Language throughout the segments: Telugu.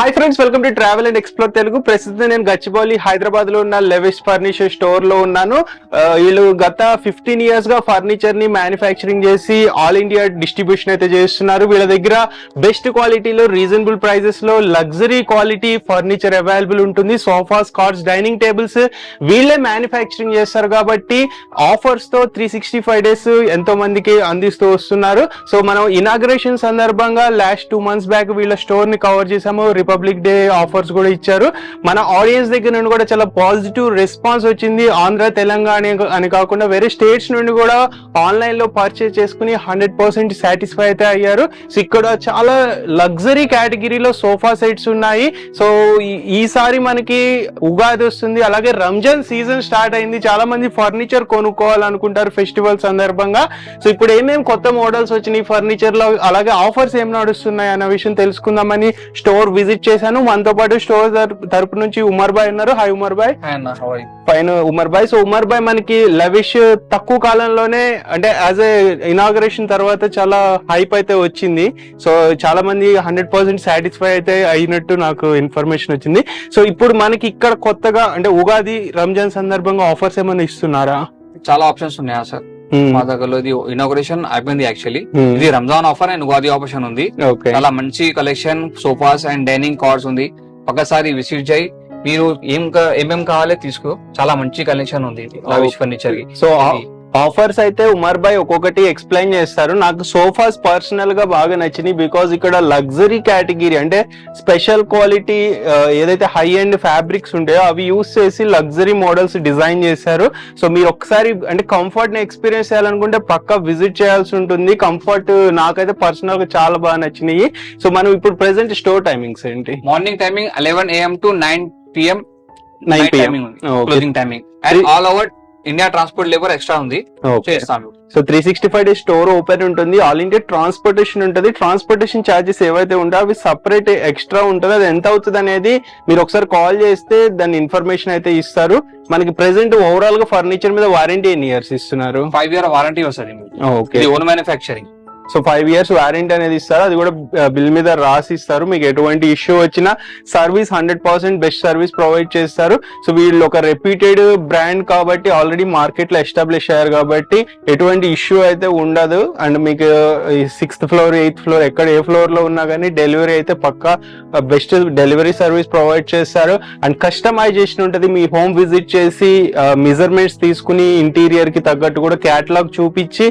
Hi friends, welcome to travel and explore Telugu. ప్రస్తుతం నేను గచ్చిబౌలి హైదరాబాద్ లో ఉన్న లెవిష్ ఫర్నిచర్ స్టోర్ లో ఉన్నాను. వీళ్ళు గత 15 years గా ఫర్నిచర్ ని మ్యానుఫ్యాక్చరింగ్ చేసి ఆల్ ఇండియా డిస్ట్రిబ్యూషన్ అయితే చేస్తున్నారు. వీళ్ళ దగ్గర బెస్ట్ క్వాలిటీలో రీజనబుల్ ప్రైజెస్ లో లగ్జరీ క్వాలిటీ ఫర్నిచర్ అవైలబుల్ ఉంటుంది. సోఫాస్, కార్డ్స్, డైనింగ్ టేబుల్స్ వీళ్ళే మ్యానుఫ్యాక్చరింగ్ చేస్తారు కాబట్టి ఆఫర్స్ తో 365 days ఎంతో మందికి అందిస్తూ వస్తున్నారు. సో మనం ఇనాగ్రేషన్ సందర్భంగా లాస్ట్ 2 months బ్యాక్ వీళ్ళ స్టోర్ ని కవర్ చేసాము. రిపబ్లిక్ డే ఆఫర్స్ కూడా ఇచ్చారు. మన ఆడియన్స్ దగ్గర నుండి కూడా చాలా పాజిటివ్ రెస్పాన్స్ వచ్చింది. ఆంధ్ర, తెలంగాణ అని కాకుండా వేరే స్టేట్స్ నుండి కూడా ఆన్లైన్ లో పర్చేస్ చేసుకుని 100% సాటిస్ఫై అయితే అయ్యారు. సో ఇక్కడ చాలా లగ్జరీ కేటగిరీలో సోఫా సెట్స్ ఉన్నాయి. సో ఈసారి మనకి ఉగాది వస్తుంది, అలాగే రంజాన్ సీజన్ స్టార్ట్ అయింది. చాలా మంది ఫర్నిచర్ కొనుక్కోవాలనుకుంటారు ఫెస్టివల్ సందర్భంగా. సో ఇప్పుడు ఏమేమి కొత్త మోడల్స్ వచ్చినాయి ఫర్నిచర్ లో, అలాగే ఆఫర్స్ ఏం నడుస్తున్నాయి అన్న విషయం తెలుసుకుందామని స్టోర్ విజిట్ చేశాను. మనతో పాటు స్టోర్ తరపు నుంచి ఉమర్ భాయ్ ఉన్నారు. హాయ్ ఉమర్ భాయ్. ఫైన్ ఉమర్ భాయ్. సో ఉమర్ భాయ్, మనకి లవిష్ తక్కువ కాలంలోనే అంటే యాజ్ ఏ ఇనాగరేషన్ తర్వాత చాలా హైప్ అయితే వచ్చింది. సో చాలా మంది 100% సాటిస్ఫై అయితే అయినట్టు నాకు ఇన్ఫర్మేషన్ వచ్చింది. సో ఇప్పుడు మనకి ఇక్కడ కొత్తగా అంటే ఉగాది, రంజాన్ సందర్భంగా ఆఫర్స్ ఏమైనా ఇస్తున్నారా? చాలా ఆప్షన్స్ ఉన్నాయా సార్ మా దగ్గర? ఇది ఇనాగరేషన్ అయిపోయింది యాక్చువల్లీ. ఇది Ramzan offer and Ugadi option ఉంది. చాలా మంచి collection sofas and dining cards ఉంది. ఒకసారి విజిట్ చేయి, మీరు ఏమేం కావాలో తీసుకో. చాలా మంచి కలెక్షన్ ఉంది లవిష్ ఫర్నిచర్ కి. సో ఆఫర్స్ అయితే ఉమర్ భాయ్ ఒక్కొక్కటి ఎక్స్ప్లెయిన్ చేస్తారు. నాకు సోఫాస్ పర్సనల్ గా బాగా నచ్చినాయి. బికాజ్ ఇక్కడ లగ్జరీ కేటగిరీ అంటే స్పెషల్ క్వాలిటీ ఏదైతే హై ఎండ్ ఫ్యాబ్రిక్స్ ఉంటాయో అవి యూస్ చేసి లగ్జరీ మోడల్స్ డిజైన్ చేశారు. సో మీరు ఒకసారి అంటే కంఫర్ట్ ని ఎక్స్పీరియన్స్ చేయాలనుకుంటే పక్కా విజిట్ చేయాల్సి ఉంటుంది. కంఫర్ట్ నాకైతే పర్సనల్ గా చాలా బాగా నచ్చినాయి. సో మనం ఇప్పుడు ప్రెసెంట్ స్టోర్ టైమింగ్స్ ఏంటి? Morning timing 11 AM to 9 PM. 9 PM closing timing. And all over India transport labour extra ఉంది, చేస్తాను. సో 365 days స్టోర్ ఓపెన్ ఉంటుంది. ఆల్ ఇండియా ట్రాన్స్పోర్టేషన్ ఉంటుంది. ట్రాన్స్పోర్టేషన్ ఛార్జెస్ ఏవైతే ఉంటాయో అవి సపరేట్ ఎక్స్ట్రా ఉంటుంది. అది ఎంత అవుతుంది అనేది మీరు ఒకసారి కాల్ చేస్తే దాని ఇన్ఫర్మేషన్ అయితే ఇస్తారు. మనకి ప్రెసెంట్ ఓవరాల్ గా ఫర్నిచర్ మీద వారంటీ ఎన్ని ఇయర్స్ ఇస్తున్నారు? 5 year వారంటీ వస్తుంది. Okay, own manufacturing. So 5 years warranty అనేది ఇస్తారు. అది కూడా బిల్ మీద రాసి ఇస్తారు. మీకు ఎటువంటి ఇష్యూ వచ్చినా సర్వీస్ 100% బెస్ట్ సర్వీస్ ప్రొవైడ్ చేస్తారు. సో వీళ్ళు ఒక రెప్యూటెడ్ బ్రాండ్ కాబట్టి ఆల్రెడీ మార్కెట్ లో ఎస్టాబ్లిష్ అయ్యారు కాబట్టి ఎటువంటి ఇష్యూ అయితే ఉండదు. అండ్ మీకు 6th floor 8th floor ఎక్కడ ఏ ఫ్లోర్ లో ఉన్నా కానీ డెలివరీ అయితే పక్కా బెస్ట్ డెలివరీ సర్వీస్ ప్రొవైడ్ చేస్తారు. అండ్ కస్టమైజేషన్ ఉంటుంది. మీ హోమ్ విజిట్ చేసి మెజర్మెంట్స్ తీసుకుని ఇంటీరియర్ కి తగ్గట్టు కూడా క్యాటలాగ్ చూపించి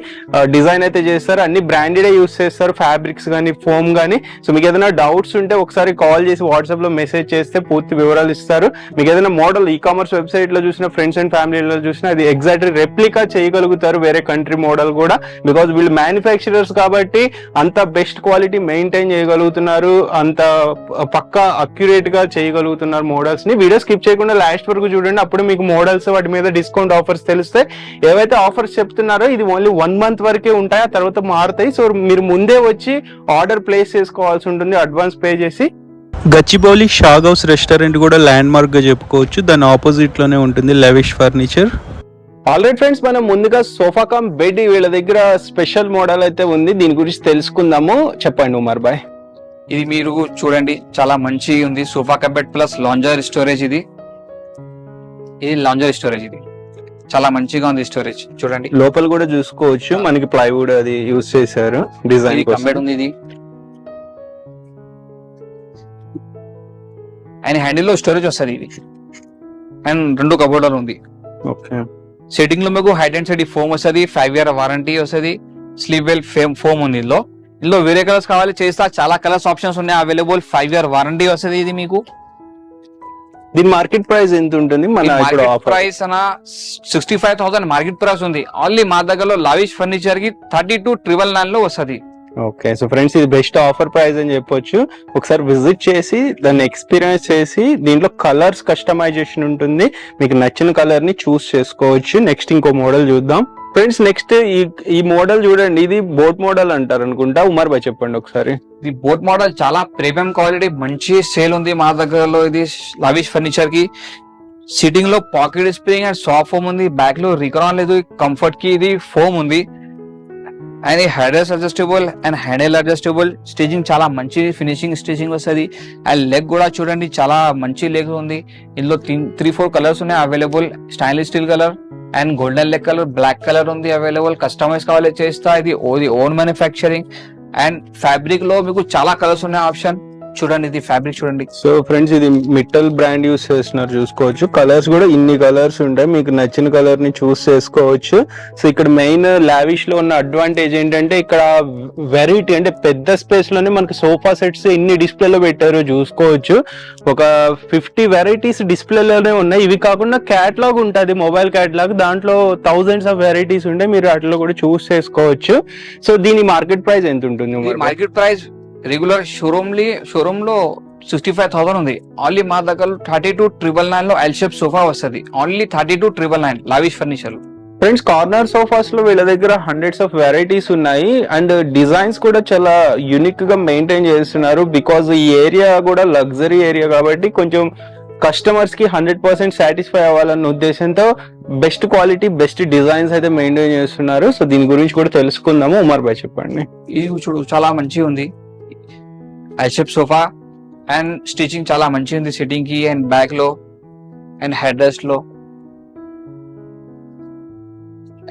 డిజైన్ అయితే చేస్తారు. అన్ని బ్రాండెడ్ యూస్ చేస్తారు, ఫ్యాబ్రిక్స్ కానీ ఫోమ్ కానీ. సో మీకు ఏదైనా డౌట్స్ ఉంటే ఒకసారి కాల్ చేసి వాట్సాప్ లో మెసేజ్ చేస్తే పూర్తి వివరాలు ఇస్తారు. మీకు ఏదైనా మోడల్ ఈకామర్స్ వెబ్సైట్ లో చూసినా, ఫ్రెండ్స్ అండ్ ఫ్యామిలీలో చూసినా అది ఎగ్జాక్ట్ రెప్లికా చేయగలుగుతారు వేరే కంట్రీ మోడల్ కూడా. బికాజ్ వీళ్ళు మ్యానుఫ్యాక్చరర్స్ కాబట్టి అంత బెస్ట్ క్వాలిటీ మెయింటైన్ చేయగలుగుతున్నారు, అంత పక్కా అక్యురేట్ గా చేయగలుగుతున్నారు మోడల్స్ ని. వీడియో స్కిప్ చేయకుండా లాస్ట్ వరకు చూడండి, అప్పుడు మీకు మోడల్స్ వాటి మీద డిస్కౌంట్ ఆఫర్స్ తెలుస్తాయి. ఏవైతే ఆఫర్స్ చెప్తున్నారో ఇది ఓన్లీ 1 month వరకే ఉంటాయి, ఆ తర్వాత మారుతాయి. సో మీరు ముందే వచ్చి ఆర్డర్ ప్లేస్ చేసుకోవాల్సి ఉంటుంది, అడ్వాన్స్ పే చేసి. గచ్చిబౌలి షాగ్ హౌస్ రెస్టారెంట్ కూడా ల్యాండ్ మార్క్ గా చెప్పుకోవచ్చు. దాని ఆపోజిట్ లోనే ఉంటుంది లవిష్ ఫర్నిచర్. ఆల్రెడీ ఫ్రెండ్స్, మనం ముందుగా సోఫా కమ్ బెడ్ వీళ్ళ దగ్గర స్పెషల్ మోడల్ అయితే ఉంది, దీని గురించి తెలుసుకుందాము. చెప్పండి ఉమర్ భాయ్. ఇది మీరు చూడండి, చాలా మంచి ఉంది. Sofa cum bed plus lounger storage. ఇది లాంజర్ స్టోరేజ్. ఇది చాలా మంచిగా ఉంది స్టోరేజ్. చూడండి, లోపల కూడా చూసుకోవచ్చు. మనకి ప్లైవుడ్ అది యూజ్ చేశారు డిజైన్ కంబెడ్ ఉంది. ఇది అండ్ హ్యాండిల్ లో స్టోరేజ్ వస్తుంది. ఇది అండ్ 2 కబోర్డర్ ఉంది. ఓకే, సెట్టింగ్ లో మీకు హైట్ అండ్ సైడ్ ఫోమ్ వస్తుంది. 5 year వారంటీ వస్తుంది. స్లీప్ వెల్ ఫోమ్ ఉంది. ఇందులో వేరే కలర్స్ కావాలి చేస్తా. చాలా కలర్స్ ఆప్షన్స్ ఉన్నాయి అవైలబుల్. 5 year వారంటీ వస్తుంది. ఇది మీకు దీని మార్కెట్ ప్రైస్ ఎంత ఉంటుంది? మన ప్రైస్ అన్న 65,000 మార్కెట్ ప్రైస్ ఉంది. ఓన్లీ మా దగ్గరలో లవిష్ ఫర్నిచర్ కి 32,999 లో వస్తుంది. ఓకే, సో ఫ్రెండ్స్ ఇది బెస్ట్ ఆఫర్ ప్రైస్ అని చెప్పొచ్చు. ఒకసారి విజిట్ చేసి దాన్ని ఎక్స్పీరియన్స్ చేసి దీంట్లో కలర్స్ కస్టమైజేషన్ ఉంటుంది, మీకు నచ్చిన కలర్ ని చూస్ చేసుకోవచ్చు. నెక్స్ట్ ఇంకో మోడల్ చూద్దాం ఫ్రెండ్స్. నెక్స్ట్ ఈ మోడల్ చూడండి, ఇది బోట్ మోడల్ అంటారు అనుకుంటా. ఉమర్ భాయ్ చెప్పండి ఒకసారి. ఇది బోట్ మోడల్ చాలా ప్రీమియం క్వాలిటీ, మంచి సేల్ ఉంది మా దగ్గరలో. ఇది లవిష్ ఫర్నిచర్ కి సిట్టింగ్ లో pocket spring and soft foam ఉంది. బ్యాక్ లో రికరాన్ లేదు. కంఫర్ట్ కి ఇది ఫోమ్ ఉంది. అండ్ ఈ head rest adjustable and handle adjustable, stitching చాలా మంచి ఫినిషింగ్ స్టిచింగ్ వస్తుంది. అండ్ లెగ్ కూడా చూడండి చాలా మంచి లెగ్ ఉంది. ఇందులో 3-4 కలర్స్ ఉన్నాయి available. Stylish steel colour and golden leg colour, black colour ఉంది అవైలబుల్. కస్టమైజ్ కావాలి చేస్తా, ఇది ఓన్ మ్యానుఫ్యాక్చరింగ్. అండ్ ఫ్యాబ్రిక్ లో మీకు చాలా కలర్స్ ఉన్నాయి ఆప్షన్. చూడండి ఇది ఫ్యాబ్రిక్ చూడండి. సో ఫ్రెండ్స్ ఇది మిట్టల్ బ్రాండ్ యూస్ చేస్తున్నారు చూసుకోవచ్చు. కలర్స్ కూడా ఇన్ని కలర్స్ ఉంటాయి, మీకు నచ్చిన కలర్ ని చూస్ చేసుకోవచ్చు. సో ఇక్కడ మెయిన్ లావిష్ లో ఉన్న అడ్వాంటేజ్ ఏంటంటే ఇక్కడ వెరైటీ, అంటే పెద్ద స్పేస్ లోనే మనకి సోఫా సెట్స్ ఇన్ని డిస్ప్లేలో పెట్టారు చూసుకోవచ్చు. ఒక 50 వెరైటీస్ డిస్ప్లేలోనే ఉన్నాయి. ఇవి కాకుండా క్యాటలాగ్ ఉంటుంది, మొబైల్ క్యాటలాగ్, దాంట్లో థౌజండ్స్ ఆఫ్ వెరైటీస్ ఉంటాయి, మీరు వాటిలో కూడా చూస్ చేసుకోవచ్చు. సో దీని మార్కెట్ ప్రైస్ ఎంత ఉంటుంది? మార్కెట్ ప్రైస్ రెగ్యులర్ షోరూమ్ లో 65,000 ఉంది. ఓన్లీ మా దగ్గర 32,999 లో ఎల్ షేప్ సోఫా వస్తుంది. Only 32,999 lavish furniture. Friends corner sofas లో వీళ్ళ దగ్గర హండ్రెడ్స్ ఆఫ్ వెరైటీస్ ఉన్నాయి అండ్ డిజైన్స్ కూడా చాలా యూనిక్ గా మెయింటైన్ చేస్తున్నారు. బికాజ్ ఈ ఏరియా కూడా లగ్జరీ ఏరియా కాబట్టి కొంచెం కస్టమర్స్ కి 100% సాటిస్ఫై అవ్వాలన్న ఉద్దేశంతో బెస్ట్ క్వాలిటీ బెస్ట్ డిజైన్స్ అయితే మెయింటైన్ చేస్తున్నారు. సో దీని గురించి కూడా తెలుసుకుందాము. ఉమర్ భాయ్ చెప్పండి. ఇది చూడు చాలా మంచిగా ఉంది L shape sofa and stitching చాలా మంచిగా ఉంది సిట్టింగ్ కి అండ్ బ్యాక్ లో అండ్ హెడ్ రెస్ట్ లో.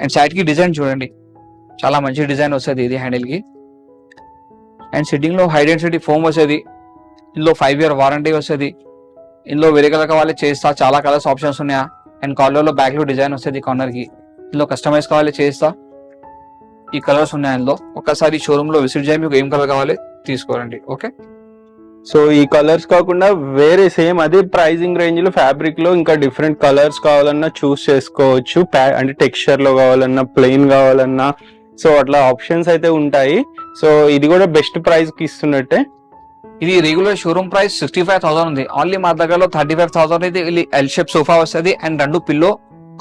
అండ్ సైడ్ కి డిజైన్ చూడండి చాలా మంచి డిజైన్ వస్తుంది ఇది హ్యాండిల్ కి. అండ్ సిట్టింగ్ లో హై డెన్సిటీ ఫోమ్ వస్తుంది. ఇందులో 5 year వారంటీ వస్తుంది. ఇందులో వేరే కలర్ కావాలి చేస్తా, చాలా కలర్స్ ఆప్షన్స్ ఉన్నాయా. అండ్ కార్నర్ లో బ్యాక్ లో డిజైన్ వస్తుంది కార్నర్ కి. ఇందులో కస్టమైజ్ కావాలి చేస్తా, ఈ కలర్స్ ఉన్నాయి. అందులో ఒకసారి షోరూమ్ లో విజిట్ చేయి, మీకు ఏం కలర్ కావాలి తీసుకోరండి. ఓకే, సో ఈ కలర్స్ కాకుండా వేరే సేమ్ అదే ప్రైజింగ్ రేంజ్ లో ఫ్యాబ్రిక్ లో ఇంకా డిఫరెంట్ కలర్స్ కావాలన్నా చూస్ చేసుకోవచ్చు. అంటే టెక్స్చర్ లో కావాలన్నా, ప్లెయిన్ కావాలన్నా, సో అట్లా ఆప్షన్స్ అయితే ఉంటాయి. సో ఇది కూడా బెస్ట్ ప్రైస్ కి ఇస్తున్నట్టే. ఇది రెగ్యులర్ షోరూమ్ ప్రైస్ 65,000 ఉంది. ఓన్లీ మా దగ్గరలో 35,000 ఇది ఎల్ షేప్ సోఫా వస్తుంది. అండ్ 2 పిల్లో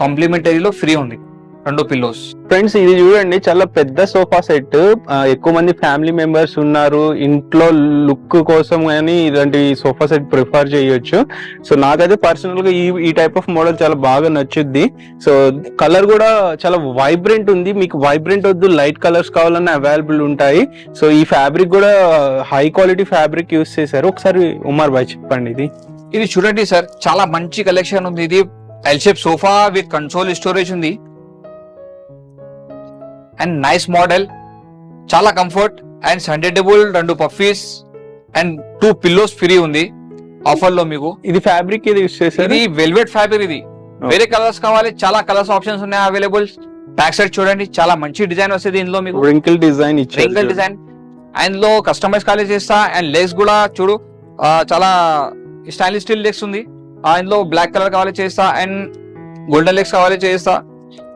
కాంప్లిమెంటరీలో ఫ్రీ ఉంది, 2 పిల్లోస్. ఫ్రెండ్స్ ఇది చూడండి చాలా పెద్ద సోఫా సెట్. ఎక్కువ మంది ఫ్యామిలీ మెంబర్స్ ఉన్నారు, ఇంట్లో లుక్ కోసం కానీ ఇలాంటి సోఫా సెట్ ప్రిఫర్ చేయొచ్చు. సో నాకైతే పర్సనల్ గా ఈ టైప్ ఆఫ్ మోడల్ చాలా బాగా నచ్చుద్ది. సో కలర్ కూడా చాలా వైబ్రెంట్ ఉంది. మీకు వైబ్రెంట్ వద్దు, లైట్ కలర్స్ కావాలన్నా అవైలబుల్ ఉంటాయి. సో ఈ ఫ్యాబ్రిక్ కూడా హై క్వాలిటీ ఫ్యాబ్రిక్ యూస్ చేశారు. ఒకసారి ఉమర్ భాయ్ చెప్పండి. ఇది చూడండి సార్ చాలా మంచి కలెక్షన్ ఉంది. ఇది L shape sofa with console storage ఉంది అండ్ నైస్ మోడల్, చాలా comfort and suitable. 2 puffies and 2 pillows free ఉంది ఆఫర్ లో మీకు. ఇది ఫ్యాబ్రిక్ ఇది యూస్ చేశారు, ఇది వెల్వెట్ ఫ్యాబ్రిక్. ఇది వేరే కలర్స్ కావాలి, చాలా కలర్స్ ఆప్షన్స్ ఉన్నాయి అవైలబుల్. బ్యాక్ సైడ్ చూడండి చాలా మంచి డిజైన్ వస్తుంది ఇందులో మీకు, రింకిల్ డిజైన్ ఇచ్చారు. రింకిల్ డిజైన్ అండ్ లో కస్టమైజ్ కాలేజ్ చేస్తా. అండ్ లెగ్స్ కూడా చూడు చాలా స్టైలిష్ స్టీల్ లెగ్స్ ఉంది. ఇందులో బ్లాక్ కలర్ కావాలి చేస్తా అండ్ గోల్డెన్ లెగ్స్ కావాలి చేస్తా.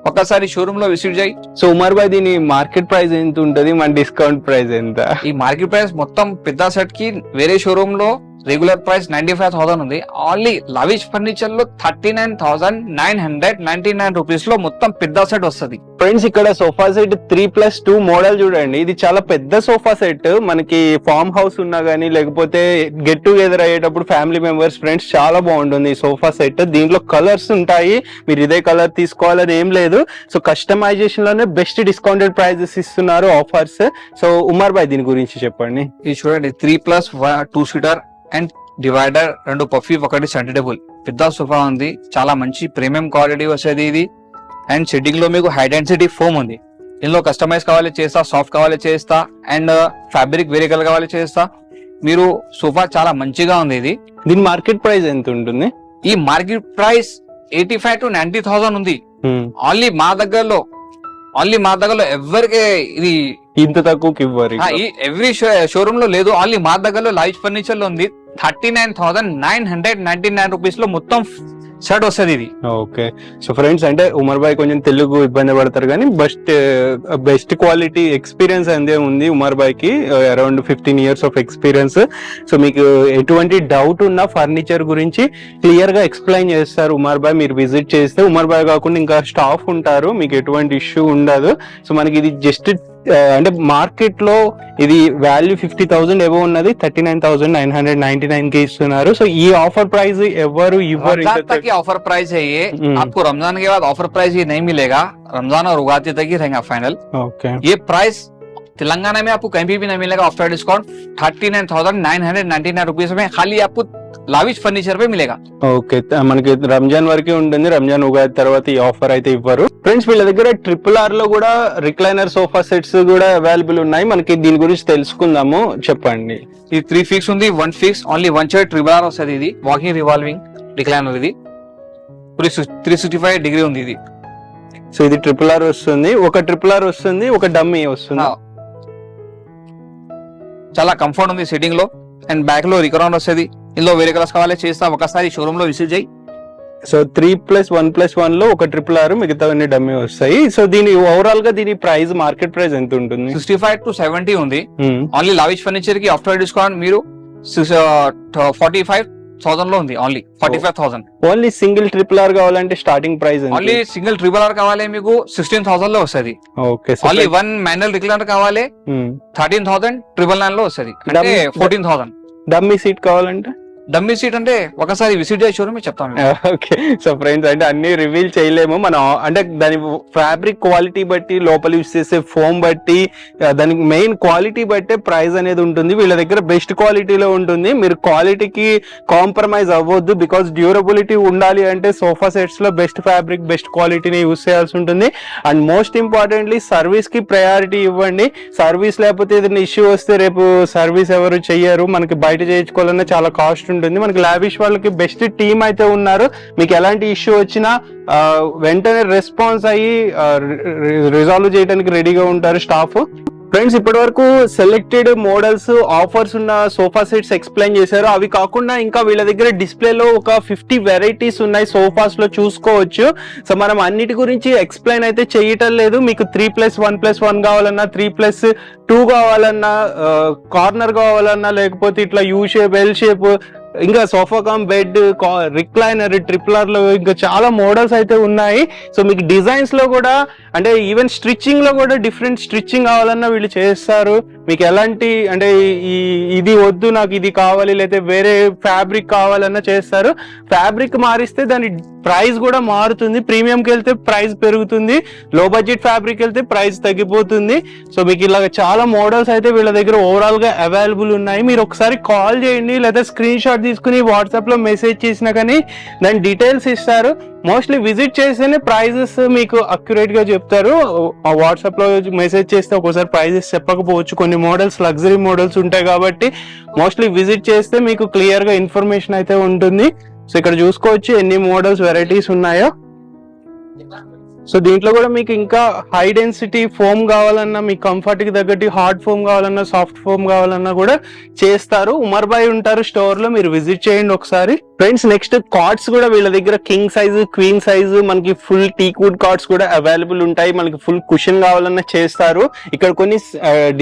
ఒక్కసారి షోరూమ్ లో విజిట్ చేయి. సో ఉమర్ భాయ్ దీని మార్కెట్ ప్రైస్ ఎంత ఉంటది, మన డిస్కౌంట్ ప్రైస్ ఎంత? ఈ మార్కెట్ ప్రైస్ మొత్తం పెద్ద సెట్ కి వేరే షోరూమ్ లో రెగ్యులర్ ప్రైస్ 95,000 ఉంది. ఓన్లీ లవిష్ ఫర్నిచర్ లో 39,999 రూపీస్ లో మొత్తం పెద్ద సెట్ వస్తుంది. ఫ్రెండ్స్ ఇక్కడ సోఫా సెట్ 3+2 మోడల్ చూడండి. ఇది చాలా పెద్ద సోఫా సెట్. మనకి ఫార్మ్ హౌస్ ఉన్నా గానీ లేకపోతే గెట్ టుగెదర్ అయ్యేటప్పుడు ఫ్యామిలీ మెంబర్స్ ఫ్రెండ్స్ చాలా బాగుంటుంది ఈ సోఫా సెట్. దీంట్లో కలర్స్ ఉంటాయి, మీరు ఇదే కలర్ తీసుకోవాలని ఏం లేదు. సో కస్టమైజేషన్ లోనే బెస్ట్ డిస్కౌంటెడ్ ప్రైజెస్ ఇస్తున్నారు ఆఫర్స్. సో ఉమర్ భాయ్ దీని గురించి చెప్పండి. ఇది చూడండి 3+2 సీటర్ అండ్ డివైడర్, 2 పఫీ, 1 సండేటబుల్. పెద్ద సోఫా ఉంది, చాలా మంచి ప్రీమియం క్వాలిటీ వస్తుంది ఇది. అండ్ సిట్టింగ్ లో మీకు హై డెన్సిటీ ఫోమ్ ఉంది. ఇందులో కస్టమైజ్ కావాలి చేస్తా, సాఫ్ట్ కావాలి చేస్తా అండ్ ఫ్యాబ్రిక్ వేరే కలర్ కావాలి చేస్తా. మీరు సోఫా చాలా మంచిగా ఉంది. ఇది దీని మార్కెట్ ప్రైస్ ఎంత ఉంటుంది? ఈ మార్కెట్ ప్రైస్ 85,000 to 90,000 ఉంది. ఓన్లీ మా దగ్గరలో ఎవరికి ఇది ఇంత తక్కువకి ఇవ్వరు. ఎవ్రీ షోరూమ్ లో లేదు, ఓన్లీ మా దగ్గరలో లైఫ్ ఫర్నిచర్ లో ఉంది. 39,999 రూపీస్ లో మొత్తం సెట్ వస్తుంది ఇది. ఓకే, సో ఫ్రెండ్స్ అంటే ఉమర్ భాయ్ కొంచెం తెలుగు ఇబ్బంది పడతారు కానీ బెస్ట్ క్వాలిటీ ఎక్స్పీరియన్స్ అందే ఉంది ఉమర్ భాయ్ కి. Around 15 years of experience. So మీకు ఎటువంటి డౌట్ ఉన్నా ఫర్నిచర్ గురించి క్లియర్ గా ఎక్స్ప్లెయిన్ చేస్తారు ఉమర్ భాయ్. మీరు విజిట్ చేస్తే ఉమర్ భాయ్ కాకుండా ఇంకా స్టాఫ్ ఉంటారు, మీకు ఎటువంటి ఇష్యూ ఉండదు. సో మనకి ఇది జస్ట్ అంటే మార్కెట్ లో ఇది వాల్యూ 50,000 ఏవో ఉన్నది, 39,999 కి ఇస్తున్నారు. సో ఈ ఆఫర్ ప్రైస్ ఎవరు ఇవ్వరు. रमजान तक की ऑफर प्राइस है ये. आपको रमजान के बाद ऑफर प्राइस ये नहीं मिलेगा. रमजान और उगादी तक ही रहेगा फाइनल. ఓకే, ये प्राइस तेलंगाना में आपको कहीं भी नहीं मिलेगा आफ्टर डिस्काउंट. 39,999 रुपीज में खाली आपको लाविश फर्नीचर पे मिलेगा. ఓకే, మనకి రంజాన్ వరకే ఉంటుంది. రంజాన్ ఉగాది తర్వాత ఈ ఆఫర్ అయితే ఇవ్వరు. ఫ్రెండ్స్, వీళ్ళ దగ్గర RRR లో కూడా రిక్లైనర్ సోఫా సెట్స్ కూడా అవైలబుల్ ఉన్నాయి. మనకి దీని గురించి తెలుసుకుందాము, చెప్పండి. ఇది 3 ఫిక్స్ ఉంది, 1 ఫిక్స్, ఓన్లీ 1 చైర్ RRR వస్తుంది. ఇది వాకింగ్ రివాల్వింగ్ రిక్లైనర్. ఇది 365 డిగ్రీ ఉంది ఇది. సో ఇది RRR వస్తుంది, ఒక RRR వస్తుంది, ఒక డమ్మీ వస్తుంది. చాలా కంఫర్ట్ ఉంది సిట్టింగ్ లో. అండ్ బ్యాక్ లో రికరాన్ వస్తుంది. ఇందులో వేరే కలర్స్ కావాలి చేస్తా, ఒకసారి షోరూమ్ లో విజిట్ చేయి. సో 3+1+1 లో ఒక RRR, మిగతా డమ్మీ వస్తాయి. సో దీని ఓవరాల్ గా దీని ప్రైస్, మార్కెట్ ప్రైస్ ఎంత ఉంటుంది? 65 to 70 ఉంది. ఓన్లీ లావిష్ ఫర్నిచర్ కి ఆఫ్టర్ డిస్కౌంట్ మీరు 45,000 లో ఉంది. ఓన్లీ 45,000. ఓన్లీ సింగిల్ RRR కావాలంటే starting price only single RRR కావాలి మీకు 16,000 లో వస్తుంది. ఓకే, ఓన్లీ 1 మాన్యువల్ రిక్లైనర్ కావాలి 13,999 లో వస్తుంది, అంటే 14,000. డమ్మీ సీట్ కావాలంటే? డమ్మీ సీట్ అంటే ఒకసారి విజిట్ చేసి షోరూమ్ చెప్తాను. ఓకే, సో ఫ్రెండ్స్, అంటే అన్ని రివీల్ చేయలేము మనం. అంటే దాని ఫ్యాబ్రిక్ క్వాలిటీ బట్టి, లోపల యూస్ చేసే ఫోమ్ బట్టి, దానికి మెయిన్ క్వాలిటీ బట్టే ప్రైస్ అనేది ఉంటుంది. వీళ్ళ దగ్గర బెస్ట్ క్వాలిటీలో ఉంటుంది. మీరు క్వాలిటీకి కాంప్రమైజ్ అవ్వద్దు. బికాస్ డ్యూరబిలిటీ ఉండాలి అంటే సోఫా సెట్స్ లో బెస్ట్ ఫ్యాబ్రిక్, బెస్ట్ క్వాలిటీని యూస్ చేయాల్సి ఉంటుంది. అండ్ మోస్ట్ ఇంపార్టెంట్లీ సర్వీస్ కి ప్రయారిటీ ఇవ్వండి. సర్వీస్ లేకపోతే ఏదైనా ఇష్యూ వస్తే రేపు సర్వీస్ ఎవరు చెయ్యరు. మనకి బయట చేయించుకోవాలన్నా చాలా కాస్ట్ ఉంటుంది. మనకి లావిష్ వాళ్ళకి బెస్ట్ టీమ్ అయితే ఉన్నారు. మీకు ఎలాంటి ఇష్యూ వచ్చినా వెంటనే రెస్పాన్స్ అయ్యి రిజాల్వ్ చేయడానికి రెడీగా ఉంటారు స్టాఫ్. ఫ్రెండ్స్, ఇప్పటి వరకు సెలెక్టెడ్ మోడల్స్, ఆఫర్స్ ఉన్న సోఫా సెట్స్ ఎక్స్ప్లెయిన్ చేశారు. అవి కాకుండా ఇంకా వీళ్ళ దగ్గర డిస్ప్లేలో ఒక 50 వెరైటీస్ ఉన్నాయి. సోఫాస్ లో చూసుకోవచ్చు. సో మనం అన్నిటి గురించి ఎక్స్ప్లెయిన్ అయితే చేయటం లేదు. మీకు 3+1+1 కావాలన్నా, 3+2 కావాలన్నా, కార్నర్ కావాలన్నా, లేకపోతే ఇట్లా యూ షేప్, ఎల్ షేప్, ఇంకా sofa cum bed, recliner, RRR లో ఇంకా చాలా మోడల్స్ అయితే ఉన్నాయి. సో మీకు డిజైన్స్ లో కూడా, అంటే ఈవెన్ స్టిచ్చింగ్ లో కూడా డిఫరెంట్ స్టిచ్చింగ్ కావాలన్నా వీళ్ళు చేస్తారు. మీకు ఎలాంటి, అంటే ఇది వద్దు నాకు ఇది కావాలి, లేకపోతే వేరే ఫ్యాబ్రిక్ కావాలన్నా చేస్తారు. ఫ్యాబ్రిక్ మారిస్తే దాని ప్రైస్ కూడా మారుతుంది. ప్రీమియంకి వెళ్తే ప్రైస్ పెరుగుతుంది, లో బడ్జెట్ ఫ్యాబ్రిక్ వెళ్తే ప్రైస్ తగ్గిపోతుంది. సో మీకు ఇలాగ చాలా మోడల్స్ అయితే వీళ్ళ దగ్గర ఓవరాల్ గా అవైలబుల్ ఉన్నాయి. మీరు ఒకసారి కాల్ చేయండి, లేదా స్క్రీన్ షాట్ తీసుకుని వాట్సాప్ లో మెసేజ్ చేసినా కానీ దాని డీటెయిల్స్ ఇస్తారు. మోస్ట్లీ విజిట్ చేస్తేనే ప్రైజెస్ మీకు అక్యురేట్ గా చెప్తారు. వాట్సాప్ లో మెసేజ్ చేస్తే ఒక్కోసారి ప్రైజెస్ చెప్పకపోవచ్చు. కొన్ని మోడల్స్ లగ్జరీ మోడల్స్ ఉంటాయి కాబట్టి మోస్ట్లీ విజిట్ చేస్తే మీకు క్లియర్ గా ఇన్ఫర్మేషన్ అయితే ఉంటుంది. సో ఇక్కడ చూసుకోవచ్చు ఎన్ని మోడల్స్, వెరైటీస్ ఉన్నాయో. సో దీంట్లో కూడా మీకు ఇంకా హై డెన్సిటీ ఫోమ్ కావాలన్నా, మీకు కంఫర్ట్ కి తగ్గట్టు హార్డ్ ఫోమ్ కావాలన్నా, సాఫ్ట్ ఫోమ్ కావాలన్నా కూడా చేస్తారు. ఉమర్ భాయ్ ఉంటారు స్టోర్ లో, మీరు విజిట్ చేయండి ఒకసారి. ఫ్రెండ్స్, నెక్స్ట్ కార్డ్స్ కూడా వీళ్ళ దగ్గర కింగ్ సైజ్, క్వీన్ సైజ్, మనకి ఫుల్ టీక్వుడ్ కార్డ్స్ కూడా అవైలబుల్ ఉంటాయి. మనకి ఫుల్ కుషన్ కావాలన్నా చేస్తారు. ఇక్కడ కొన్ని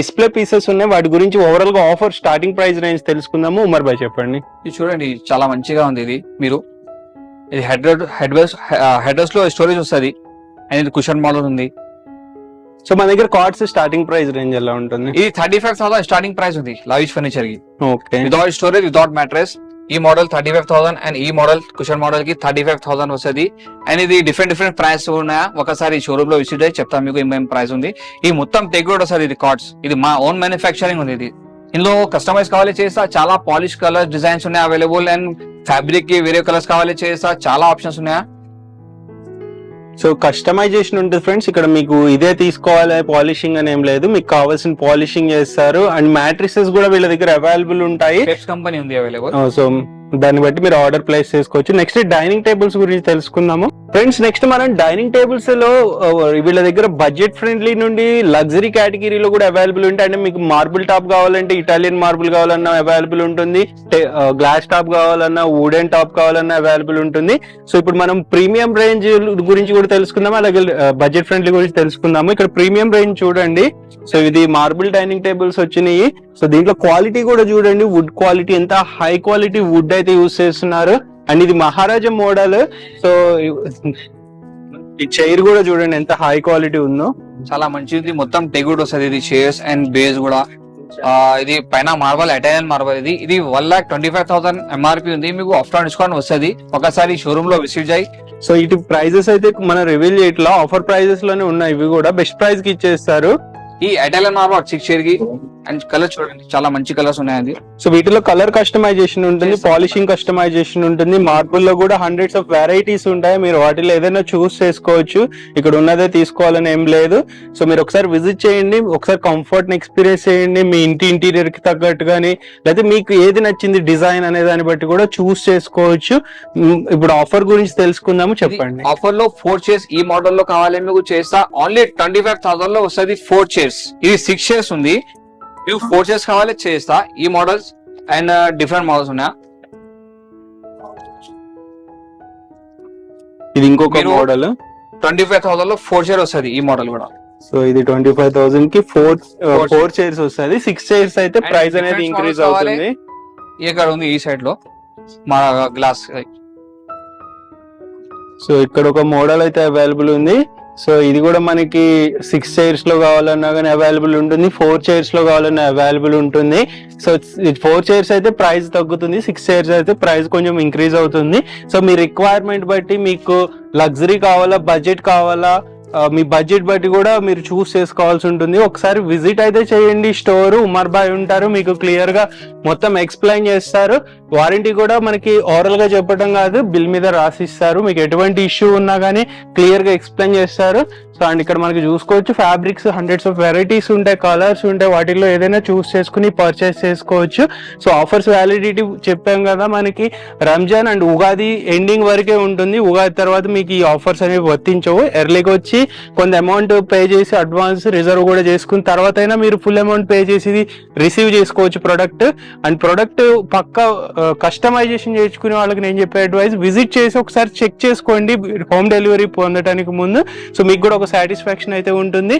డిస్ప్లే పీసెస్ ఉన్నాయి, వాటి గురించి ఓవరాల్ గా ఆఫర్, స్టార్టింగ్ ప్రైస్ రేంజ్ తెలుసుకుందాము. ఉమర్ భాయ్ చెప్పండి. ఇది చూడండి, చాలా మంచిగా ఉంది. ఇది మీరు ఇది హెడ్రెస్ లో స్టోరేజ్ వస్తుంది. అండ్ ఇది కుషన్ మోడల్ ఉంది. సో మన దగ్గర కార్డ్స్ స్టార్టింగ్ ప్రైస్ రేంజ్ ఎలా ఉంటుంది? ఇది 35,000 స్టార్టింగ్ ప్రైస్ ఉంది లావిష్ ఫర్నిచర్ కి. Okay, without storage, without mattress. ఈ మోడల్ 35,000 అండ్ ఈ మోడల్ కుషన్ మోడల్ కి 35,000 వస్తుంది. అండ్ ఇది డిఫరెంట్ ప్రైస్ ఉన్నాయా, ఒకసారి షోరూమ్ లో విజిట్ అయ్యి చెప్తాను మీకు ఏమేమి ప్రైస్ ఉంది. ఈ మొత్తం టెక్వుడ్ వస్తుంది. ఇది కార్డ్స్, ఇది మా ఓన్ మ్యానుఫ్యాక్చరింగ్ ఉంది. ఇది ఇందులో కస్టమైజ్ కావాలి చేస్తా, చాలా పాలిష్ కలర్ డిజైన్స్ ఉన్నాయి అవైలబుల్. అండ్ ఫ్యాబ్రిక్ కి వేరే కలర్స్ కావాలి చేస్తా, చాలా ఆప్షన్స్ ఉన్నాయా. సో కస్టమైజేషన్ ఉంటుంది ఫ్రెండ్స్. ఇక్కడ మీకు ఇదే తీసుకోవాలి పాలిషింగ్ అని ఏం లేదు, మీకు కావాల్సిన పాలిషింగ్ చేస్తారు. అండ్ మ్యాట్రిసెస్ కూడా వీళ్ళ దగ్గర అవైలబుల్ ఉంటాయి. కంపెనీ ఉంది అవైలబుల్. సో దాన్ని బట్టి మీరు ఆర్డర్ ప్లేస్ చేసుకోవచ్చు. నెక్స్ట్ డైనింగ్ టేబుల్స్ గురించి తెలుసుకుందాము. ఫ్రెండ్స్, నెక్స్ట్ మనం డైనింగ్ టేబుల్స్ లో వీళ్ళ దగ్గర బడ్జెట్ ఫ్రెండ్లీ నుండి లగ్జరీ కేటగిరీలో కూడా అవైలబుల్ ఉంటాయి. అంటే మీకు మార్బుల్ టాప్ కావాలంటే ఇటాలియన్ మార్బుల్ కావాలన్నా అవైలబుల్ ఉంటుంది. గ్లాస్ టాప్ కావాలన్నా, వుడెన్ టాప్ కావాలన్నా అవైలబుల్ ఉంటుంది. సో ఇప్పుడు మనం ప్రీమియం రేంజ్ గురించి కూడా తెలుసుకుందాము, అలాగే బడ్జెట్ ఫ్రెండ్లీ గురించి తెలుసుకుందాము. ఇక్కడ ప్రీమియం రేంజ్ చూడండి. సో ఇది మార్బుల్ డైనింగ్ టేబుల్స్ వచ్చినాయి. సో దీంట్లో క్వాలిటీ కూడా చూడండి, వుడ్ క్వాలిటీ ఎంత హై క్వాలిటీ వుడ్ అయితే యూస్ చేస్తున్నారు. అండ్ ఇది మహారాజా మోడల్. సో ఈ చైర్ కూడా చూడండి ఎంత హై క్వాలిటీ ఉందో. చాలా మంచిది, మొత్తం టెగుడ్ వస్తుంది ఇది, చైర్స్ అండ్ బేస్ కూడా. ఇది పైన మార్బల్, అటైనల్ మార్బల్. ఇది 1,25,000 MRP ఉంది. మీకు ఆఫ్టర్ డిస్కౌంట్ వస్తుంది. ఒకసారి షోరూమ్ లో విజిట్ చేయి. సో ఇటు ప్రైజెస్ అయితే మనం రివీల్ చేయట్లా, ఆఫర్ ప్రైజెస్ లోనే ఉన్నాయి. ఇవి కూడా బెస్ట్ ప్రైస్ కి ఇచ్చేస్తారు. ఈ అటైనల్ మార్బల్ 6 చైర్ కి అండ్ కలర్ చూడండి, చాలా మంచి కలర్స్ ఉన్నాయి. సో వీటిలో కలర్ కస్టమైజేషన్ ఉంటుంది, పాలిషింగ్ కస్టమైజేషన్ ఉంటుంది. మార్బుల్ లో కూడా హండ్రెడ్స్ ఆఫ్ వెరైటీస్ ఉంటాయి. మీరు వాటిలో ఏదైనా చూస్ చేసుకోవచ్చు. ఇక్కడ ఉన్నదే తీసుకోవాలని ఏం లేదు. సో మీరు ఒకసారి విజిట్ చేయండి, ఒకసారి కంఫర్ట్ ని ఎక్స్పీరియన్స్ చేయండి. మీ ఇంటి ఇంటీరియర్ కి తగ్గట్టు కానీ, లేకపోతే మీకు ఏది నచ్చింది డిజైన్ అనే దాన్ని బట్టి కూడా చూస్ చేసుకోవచ్చు. ఇప్పుడు ఆఫర్ గురించి తెలుసుకుందాము, చెప్పండి. ఆఫర్ లో 4 చైర్స్ ఈ మోడల్ లో కావాలి మీకు చేస్తా. ఓన్లీ 25,000 లో వస్తుంది 4 చైర్స్. ఇది 6 చైర్స్ ఉంది. మీకు 4 చైర్స్ కావాలి చేస్తా. ఈ మోడల్స్ అండ్ డిఫరెంట్ మోడల్స్ ఉన్నాయా. ఇది ఇంకొక మోడల్. 25,000 లో 4 చైర్ వస్తుంది ఈ మోడల్ కూడా. సో ఇది 25,000 కి 4 చైర్స్ వస్తుంది. 6 చైర్స్ అయితే ప్రైస్ అనేది ఇంక్రీజ్ అవుతుంది. ఇక్కడ ఉంది ఈ సైడ్ లో మా గ్లాస్. సో ఇక్కడ ఒక మోడల్ అయితే అవైలబుల్ ఉంది. సో ఇది కూడా మనకి 6 చైర్స్ లో కావాలన్నా కానీ అవైలబుల్ ఉంటుంది, 4 చైర్స్ లో కావాలన్నా అవైలబుల్ ఉంటుంది. సో 4 చైర్స్ అయితే ప్రైస్ తగ్గుతుంది, 6 చైర్స్ అయితే ప్రైస్ కొంచెం ఇంక్రీజ్ అవుతుంది. సో మీ రిక్వైర్మెంట్ బట్టి, మీకు లగ్జరీ కావాలా, బడ్జెట్ కావాలా, మీ బడ్జెట్ బట్టి కూడా మీరు చూస్ చేసుకోవాల్సి ఉంటుంది. ఒకసారి విజిట్ అయితే చేయండి. స్టోర్ ఉమర్ బాయ్ ఉంటారు, మీకు క్లియర్ గా మొత్తం ఎక్స్ప్లెయిన్ చేస్తారు. వారంటీ కూడా మనకి ఓరల్ గా చెప్పడం కాదు, బిల్ మీద రాసిస్తారు. మీకు ఎటువంటి ఇష్యూ ఉన్నా కానీ క్లియర్ గా ఎక్స్ప్లెయిన్ చేస్తారు. సో అండ్ ఇక్కడ మనకి చూసుకోవచ్చు ఫ్యాబ్రిక్స్ హండ్రెడ్స్ ఆఫ్ వెరైటీస్ ఉంటాయి, కలర్స్ ఉంటాయి. వాటిలో ఏదైనా చూస్ చేసుకుని పర్చేస్ చేసుకోవచ్చు. సో ఆఫర్స్ వ్యాలిడిటీ చెప్పాం కదా, మనకి రంజాన్ అండ్ ఉగాది ఎండింగ్ వరకే ఉంటుంది. ఉగాది తర్వాత మీకు ఈ ఆఫర్స్ అనేవి వర్తించవు. ఎర్లీగా వచ్చి కొంత అమౌంట్ పే చేసి అడ్వాన్స్ రిజర్వ్ కూడా చేసుకున్న తర్వాత అయినా మీరు ఫుల్ అమౌంట్ పే చేసి రిసీవ్ చేసుకోవచ్చు ప్రొడక్ట్. అండ్ ప్రొడక్ట్ పక్క కస్టమైజేషన్ చేసుకునే వాళ్ళకి నేను చెప్పే అడ్వైస్, విజిట్ చేసి ఒకసారి చెక్ చేసుకోండి హోమ్ డెలివరీ పొందడానికి ముందు. సో మీకు కూడా ఒక సాటిస్ఫాక్షన్ అయితే ఉంటుంది.